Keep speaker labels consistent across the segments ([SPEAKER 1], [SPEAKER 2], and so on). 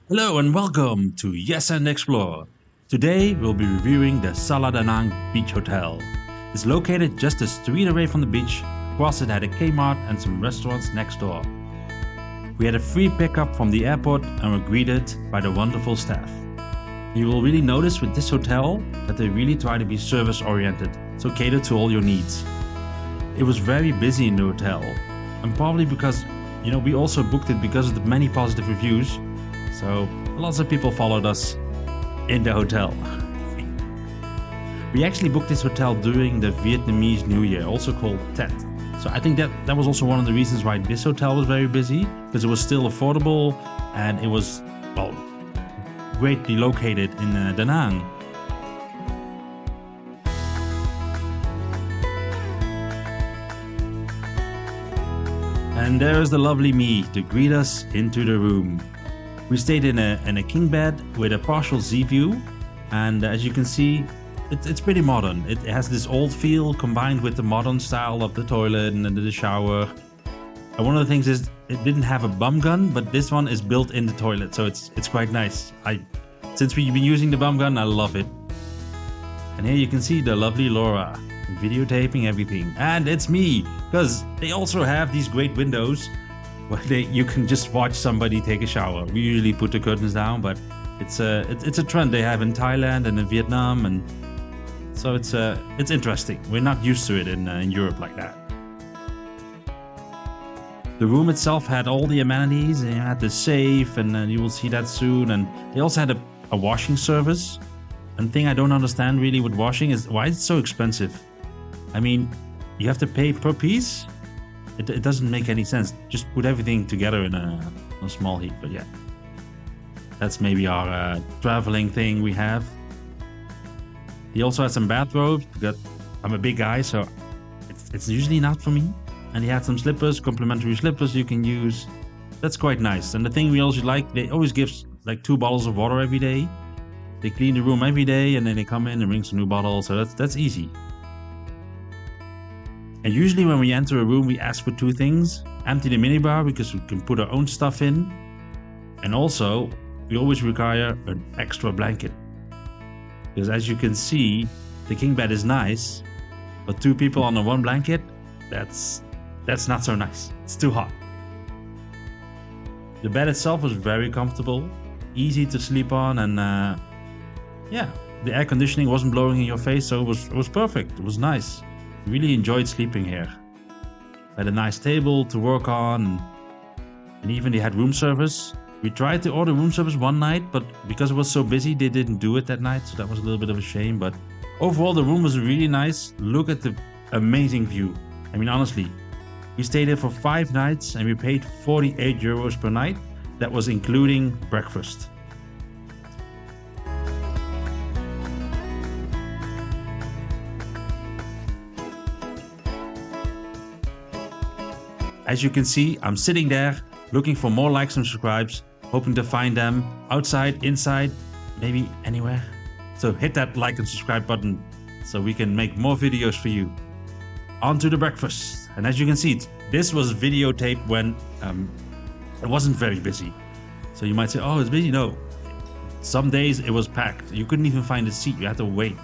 [SPEAKER 1] Hello and welcome to Yes and Explore. Today we'll be reviewing the Sala Danang Beach Hotel. It's located just a street away from the beach. Across it had a Kmart and some restaurants next door. We had a free pickup from the airport and were greeted by the wonderful staff. You will really notice with this hotel that they really try to be service oriented, so cater to all your needs. It was very busy in the hotel, and probably because we also booked it because of the many positive reviews. So lots of people followed us in the hotel. We actually booked this hotel during the Vietnamese New Year, also called Tet. So I think that was also one of the reasons why this hotel was very busy, because it was still affordable and it was, well, greatly located in Da Nang. And there's the lovely me to greet us into the room. We stayed in a king bed with a partial sea view, and as you can see, it's pretty modern. It has this old feel combined with the modern style of the toilet and the shower. And one of the things is it didn't have a bum gun, but this one is built in the toilet, so it's quite nice. Since we've been using the bum gun, I love it. And here you can see the lovely Laura videotaping everything, and it's me, because they also have these great windows where you can just watch somebody take a shower. We usually put the curtains down, but it's a trend they have in Thailand and in Vietnam, and so it's interesting. We're not used to it in Europe like that. The room itself had all the amenities. It had the safe, and you will see that soon. And they also had a washing service. And the thing I don't understand really with washing is why it's so expensive. I mean, you have to pay per piece. It doesn't make any sense. Just put everything together in a small heap. But yeah, that's maybe our traveling thing we have. He also had some bathrobes because I'm a big guy, so it's usually not for me. And he had some slippers, complimentary slippers you can use. That's quite nice. And the thing we also like, they always give like 2 bottles of water every day. They clean the room every day, and then they come in and bring some new bottles. So that's easy. And usually when we enter a room, we ask for 2 things. Empty the minibar because we can put our own stuff in. And also, we always require an extra blanket. Because as you can see, the king bed is nice, but 2 people on the 1 blanket, that's not so nice. It's too hot. The bed itself was very comfortable, easy to sleep on, and yeah, the air conditioning wasn't blowing in your face, so it was perfect. It was nice. Really enjoyed sleeping here. Had a nice table to work on, and even they had room service. We tried to order room service one night, but because it was so busy, they didn't do it that night, so that was a little bit of a shame. But overall, the room was really nice. Look at the amazing view. I mean, honestly, we stayed there for 5 nights and we paid 48 euros per night. That was including breakfast. As you can see, I'm sitting there looking for more likes and subscribes, hoping to find them outside, inside, maybe anywhere. So hit that like and subscribe button so we can make more videos for you. On to the breakfast. And as you can see, this was videotaped when it wasn't very busy. So you might say, oh, it's busy. No, some days it was packed. You couldn't even find a seat. You had to wait.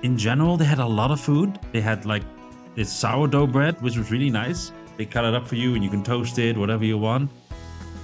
[SPEAKER 1] In general, they had a lot of food. They had like this sourdough bread, which was really nice. They cut it up for you and you can toast it, whatever you want.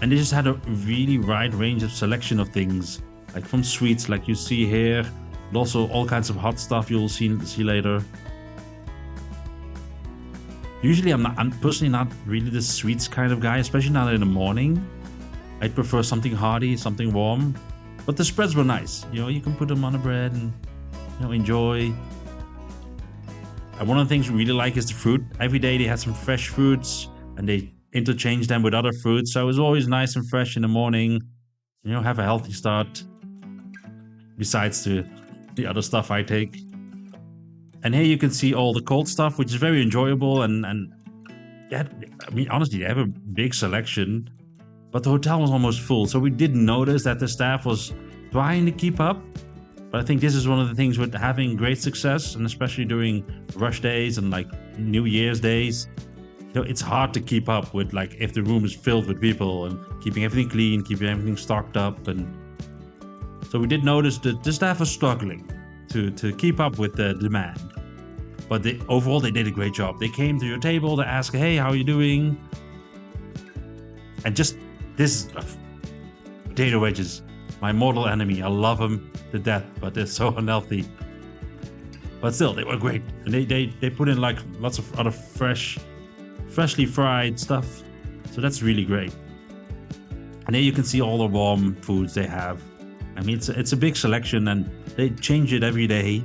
[SPEAKER 1] And they just had a really wide range of selection of things, like from sweets like you see here, but also all kinds of hot stuff you'll see later. Usually I'm personally not really the sweets kind of guy, especially not in the morning. I'd prefer something hearty, something warm. But the spreads were nice. You can put them on the bread and enjoy. And one of the things we really like is the fruit. Every day they had some fresh fruits and they interchange them with other fruits. So it was always nice and fresh in the morning. Have a healthy start. Besides the other stuff I take. And here you can see all the cold stuff, which is very enjoyable. And honestly, they have a big selection. But the hotel was almost full. So we did notice that the staff was trying to keep up. But I think this is one of the things with having great success, and especially during rush days and like New Year's days. it's hard to keep up with, like, if the room is filled with people and keeping everything clean, keeping everything stocked up. And so we did notice that the staff was struggling to keep up with the demand. But overall, they did a great job. They came to your table to ask, hey, how are you doing? And just this potato wedges, my mortal enemy. I love them to death, but they're so unhealthy. But still, they were great. And they put in like lots of other freshly fried stuff. So that's really great. And there you can see all the warm foods they have. I mean, it's a big selection and they change it every day.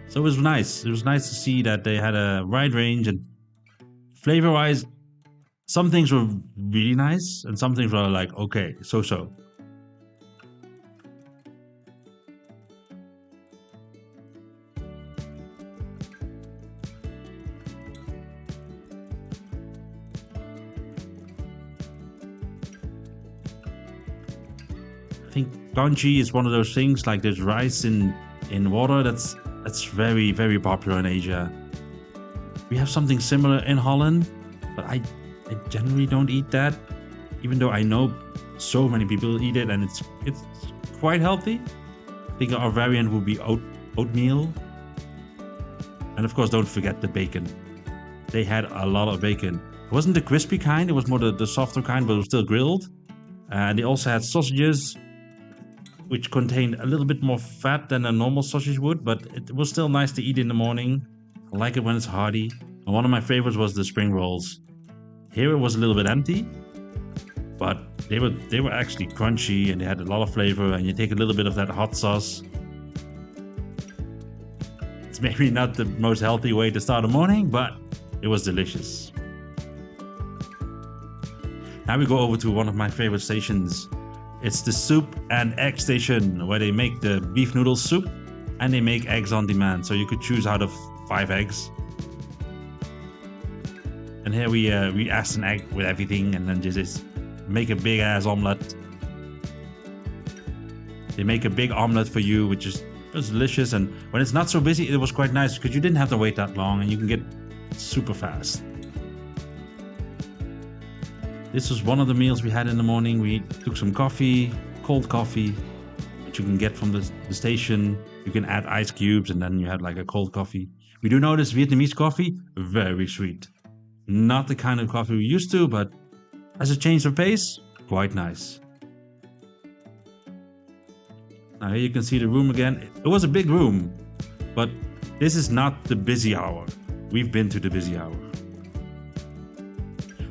[SPEAKER 1] So it was nice. It was nice to see that they had a wide range, and flavor-wise, some things were really nice and some things were like, okay, so. I think congee is one of those things, like there's rice in water that's very, very popular in Asia. We have something similar in Holland, but I generally don't eat that, even though I know so many people eat it and it's quite healthy. I think our variant would be oatmeal. And of course, don't forget the bacon. They had a lot of bacon. It wasn't the crispy kind, it was more the softer kind, but it was still grilled. And they also had sausages, which contained a little bit more fat than a normal sausage would, but it was still nice to eat in the morning. I like it when it's hearty. And one of my favorites was the spring rolls. Here it was a little bit empty, but they were actually crunchy and they had a lot of flavor, and you take a little bit of that hot sauce. It's maybe not the most healthy way to start a morning, but it was delicious. Now we go over to one of my favorite stations. It's the soup and egg station, where they make the beef noodle soup and they make eggs on demand. So you could choose out of 5 eggs. And here we asked an egg with everything, and then just make a big ass omelette. They make a big omelette for you, which is delicious. And when it's not so busy, it was quite nice because you didn't have to wait that long and you can get super fast. This was one of the meals we had in the morning. We took some coffee, cold coffee, which you can get from the station. You can add ice cubes and then you had like a cold coffee. We do notice Vietnamese coffee, very sweet. Not the kind of coffee we used to, but as a change of pace, quite nice. Now here you can see the room again. It was a big room, but this is not the busy hour. We've been to the busy hour.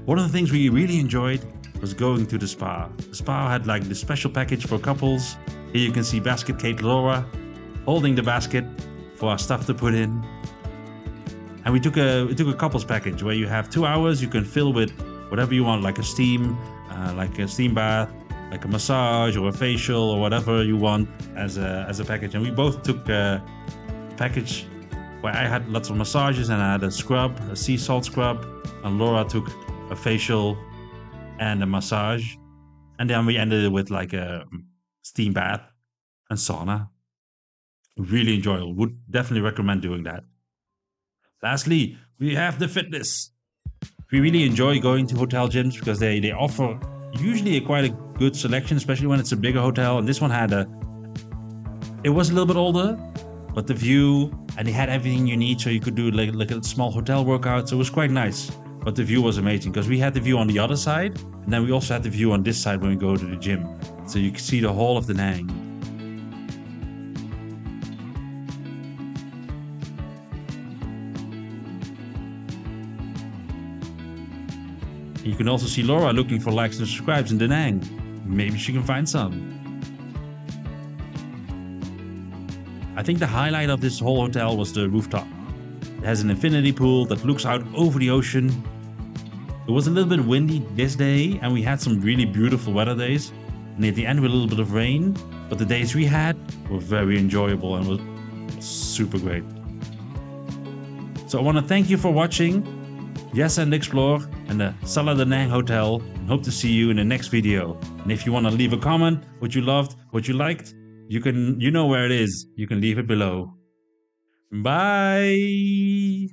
[SPEAKER 1] One of the things we really enjoyed was going to the spa. The spa had like the special package for couples. Here you can see basket Kate Laura holding the basket for our stuff to put in. And we took a couples package where you have 2 hours. You can fill with whatever you want, like a steam bath, like a massage or a facial or whatever you want as a package. And we both took a package where I had lots of massages and I had a scrub, a sea salt scrub, and Laura took a facial and a massage, and then we ended it with like a steam bath and sauna. Really enjoyable. Would definitely recommend doing that. Lastly, we have the fitness. We really enjoy going to hotel gyms because they offer usually quite a good selection, especially when it's a bigger hotel. And this one it was a little bit older, but the view, and they had everything you need, so you could do like a small hotel workout. So it was quite nice. But the view was amazing because we had the view on the other side, and then we also had the view on this side when we go to the gym. So you can see the whole of Da Nang. You can also see Laura looking for likes and subscribes in Da Nang. Maybe she can find some. I think the highlight of this whole hotel was the rooftop. It has an infinity pool that looks out over the ocean. It was a little bit windy this day, and we had some really beautiful weather days. And at the end, with a little bit of rain. But the days we had were very enjoyable and was super great. So I want to thank you for watching Yes and Explore and the Sala Danang Hotel, and hope to see you in the next video. And if you want to leave a comment, what you loved, what you liked, you know where it is. You can leave it below. Bye.